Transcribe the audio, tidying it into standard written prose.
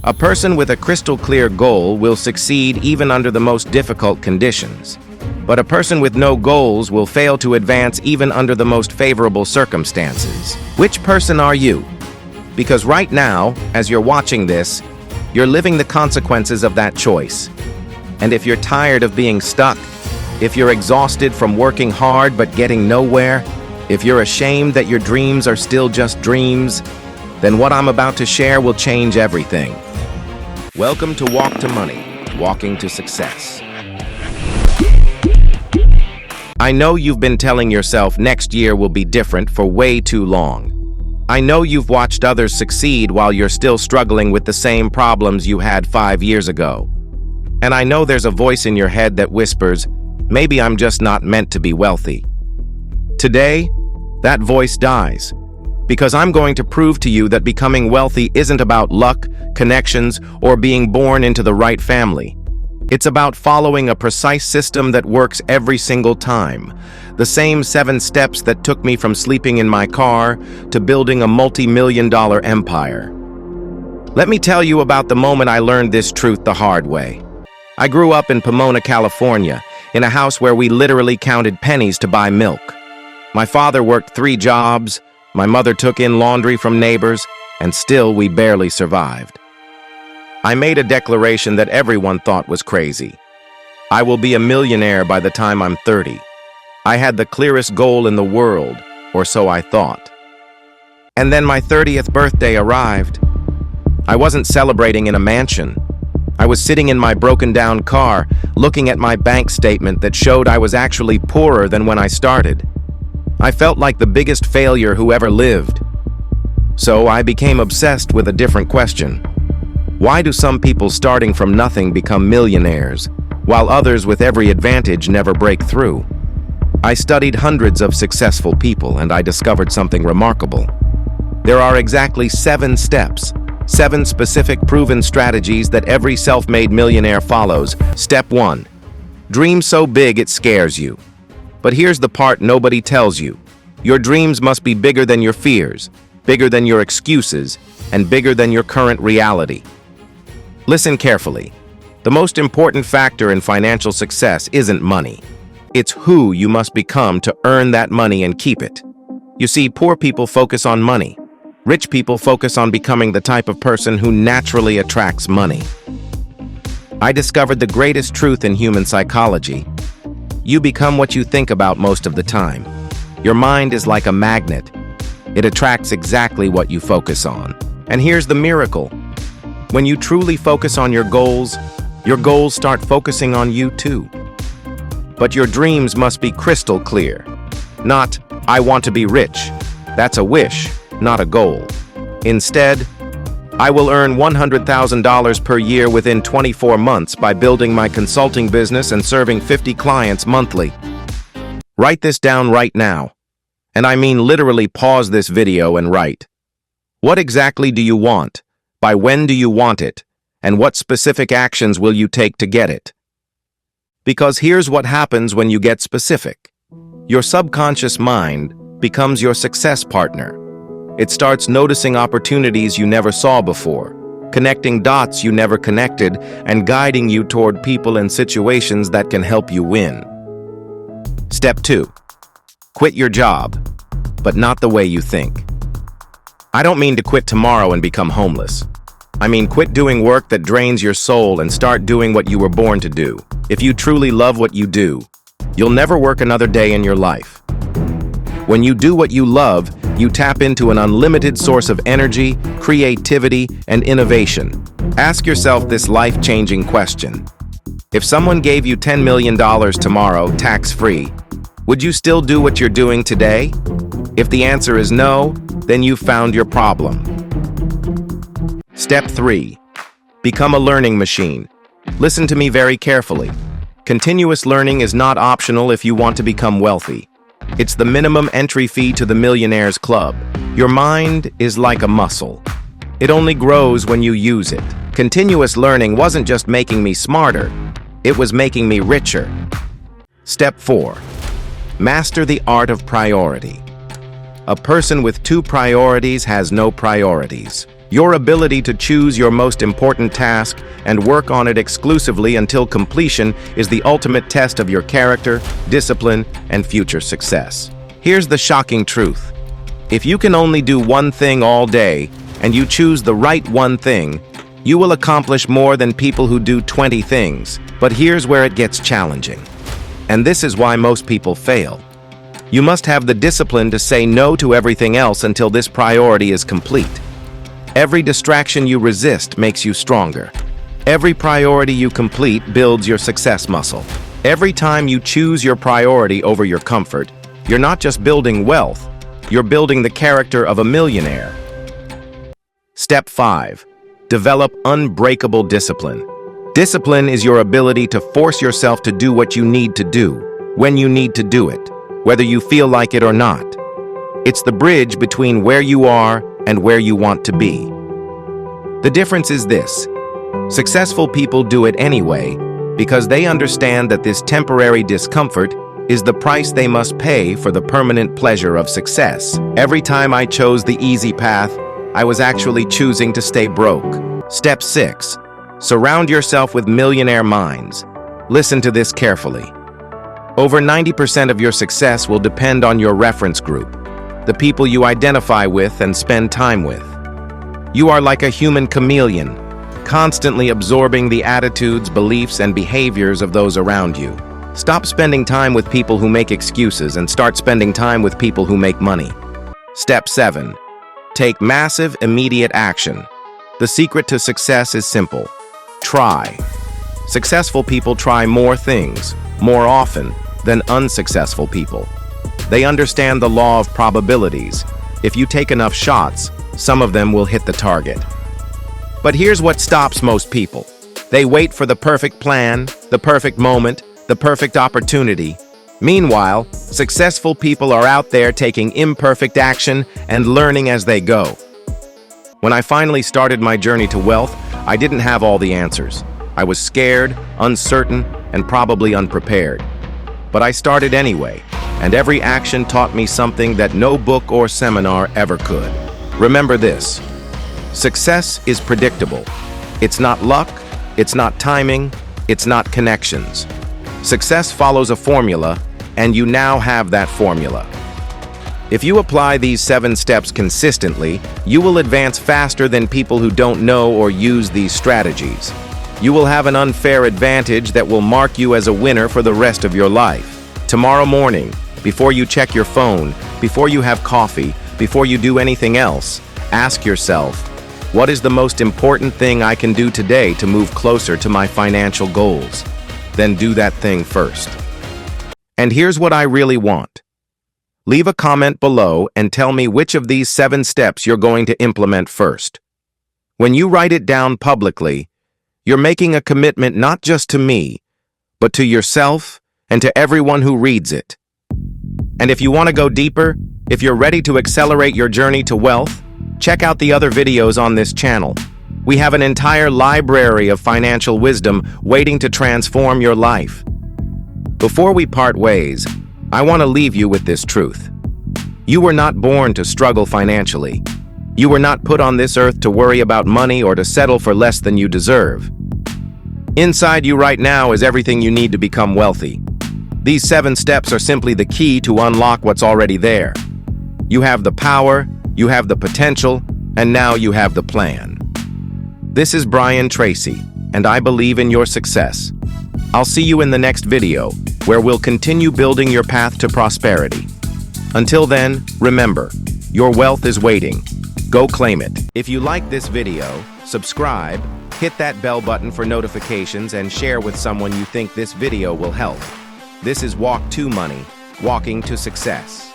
A person with a crystal clear goal will succeed even under the most difficult conditions. But a person with no goals will fail to advance even under the most favorable circumstances. Which person are you? Because right now, as you're watching this, you're living the consequences of that choice. And if you're tired of being stuck, if you're exhausted from working hard but getting nowhere, if you're ashamed that your dreams are still just dreams, then what I'm about to share will change everything. Welcome to Walk to Money, Walking to Success. I know you've been telling yourself next year will be different for way too long. I know you've watched others succeed while you're still struggling with the same problems you had 5 years ago. And I know there's a voice in your head that whispers, maybe I'm just not meant to be wealthy. Today, that voice dies, because I'm going to prove to you that becoming wealthy isn't about luck, connections, or being born into the right family. It's about following a precise system that works every single time. The same 7 steps that took me from sleeping in my car to building a multi-million-dollar empire. Let me tell you about the moment I learned this truth the hard way. I grew up in Pomona, California, in a house where we literally counted pennies to buy milk. My father worked 3 jobs, my mother took in laundry from neighbors, and still we barely survived. I made a declaration that everyone thought was crazy. I will be a millionaire by the time I'm 30. I had the clearest goal in the world, or so I thought. And then my 30th birthday arrived. I wasn't celebrating in a mansion. I was sitting in my broken-down car, looking at my bank statement that showed I was actually poorer than when I started. I felt like the biggest failure who ever lived. So I became obsessed with a different question. Why do some people starting from nothing become millionaires, while others with every advantage never break through? I studied hundreds of successful people, and I discovered something remarkable. There are exactly 7 steps, 7 specific proven strategies that every self-made millionaire follows. Step 1. Dream so big it scares you. But here's the part nobody tells you. Your dreams must be bigger than your fears, bigger than your excuses, and bigger than your current reality. Listen carefully. The most important factor in financial success isn't money. It's who you must become to earn that money and keep it. You see, poor people focus on money. Rich people focus on becoming the type of person who naturally attracts money. I discovered the greatest truth in human psychology. You become what you think about most of the time. Your mind is like a magnet. It attracts exactly what you focus on. And here's the miracle. When you truly focus on your goals start focusing on you too. But your dreams must be crystal clear. Not, I want to be rich. That's a wish, not a goal. Instead, I will earn $100,000 per year within 24 months by building my consulting business and serving 50 clients monthly. Write this down right now. And I mean literally pause this video and write. What exactly do you want? By when do you want it? And what specific actions will you take to get it? Because here's what happens when you get specific. Your subconscious mind becomes your success partner. It starts noticing opportunities you never saw before, connecting dots you never connected, and guiding you toward people and situations that can help you win. Step 2. Quit your job, but not the way you think. I don't mean to quit tomorrow and become homeless. I mean quit doing work that drains your soul and start doing what you were born to do. If you truly love what you do, you'll never work another day in your life. When you do what you love, you tap into an unlimited source of energy, creativity, and innovation. Ask yourself this life-changing question. If someone gave you $10 million tomorrow, tax-free, would you still do what you're doing today? If the answer is no, then you've found your problem. Step 3. Become a learning machine. Listen to me very carefully. Continuous learning is not optional if you want to become wealthy. It's the minimum entry fee to the Millionaires Club. Your mind is like a muscle. It only grows when you use it. Continuous learning wasn't just making me smarter, it was making me richer. Step 4. Master the art of priority. A person with 2 priorities has no priorities. Your ability to choose your most important task and work on it exclusively until completion is the ultimate test of your character, discipline, and future success. Here's the shocking truth. If you can only do one thing all day, and you choose the right one thing, you will accomplish more than people who do 20 things. But here's where it gets challenging. And this is why most people fail. You must have the discipline to say no to everything else until this priority is complete. Every distraction you resist makes you stronger. Every priority you complete builds your success muscle. Every time you choose your priority over your comfort, you're not just building wealth, you're building the character of a millionaire. Step 5. Develop unbreakable discipline. Discipline is your ability to force yourself to do what you need to do, when you need to do it, whether you feel like it or not. It's the bridge between where you are and where you want to be. The difference is this: successful people do it anyway because they understand that this temporary discomfort is the price they must pay for the permanent pleasure of success. Every time I chose the easy path, I was actually choosing to stay broke. Step 6. Surround yourself with millionaire minds. Listen to this carefully. Over 90% of your success will depend on your reference group, the people you identify with and spend time with. You are like a human chameleon, constantly absorbing the attitudes, beliefs, and behaviors of those around you. Stop spending time with people who make excuses and start spending time with people who make money. Step 7. Take massive, immediate action. The secret to success is simple. Try. Successful people try more things, more often, than unsuccessful people. They understand the law of probabilities. If you take enough shots, some of them will hit the target. But here's what stops most people. They wait for the perfect plan, the perfect moment, the perfect opportunity. Meanwhile, successful people are out there taking imperfect action and learning as they go. When I finally started my journey to wealth, I didn't have all the answers. I was scared, uncertain, and probably unprepared. But I started anyway, and every action taught me something that no book or seminar ever could. Remember this: success is predictable. It's not luck, it's not timing, it's not connections. Success follows a formula, and you now have that formula. If you apply these 7 steps consistently, you will advance faster than people who don't know or use these strategies. You will have an unfair advantage that will mark you as a winner for the rest of your life. Tomorrow morning, before you check your phone, before you have coffee, before you do anything else, ask yourself, what is the most important thing I can do today to move closer to my financial goals? Then do that thing first. And here's what I really want. Leave a comment below and tell me which of these 7 steps you're going to implement first. When you write it down publicly, you're making a commitment not just to me, but to yourself and to everyone who reads it. And if you want to go deeper, if you're ready to accelerate your journey to wealth, check out the other videos on this channel. We have an entire library of financial wisdom waiting to transform your life. Before we part ways, I want to leave you with this truth. You were not born to struggle financially. You were not put on this earth to worry about money or to settle for less than you deserve. Inside you right now is everything you need to become wealthy. These 7 steps are simply the key to unlock what's already there. You have the power, you have the potential, and now you have the plan. This is Tracy, and I believe in your success. I'll see you in the next video, where we'll continue building your path to prosperity. Until then, remember, your wealth is waiting. Go claim it. If you like this video, subscribe, hit that bell button for notifications, and share with someone you think this video will help. This is Walk to Money, Walking to Success.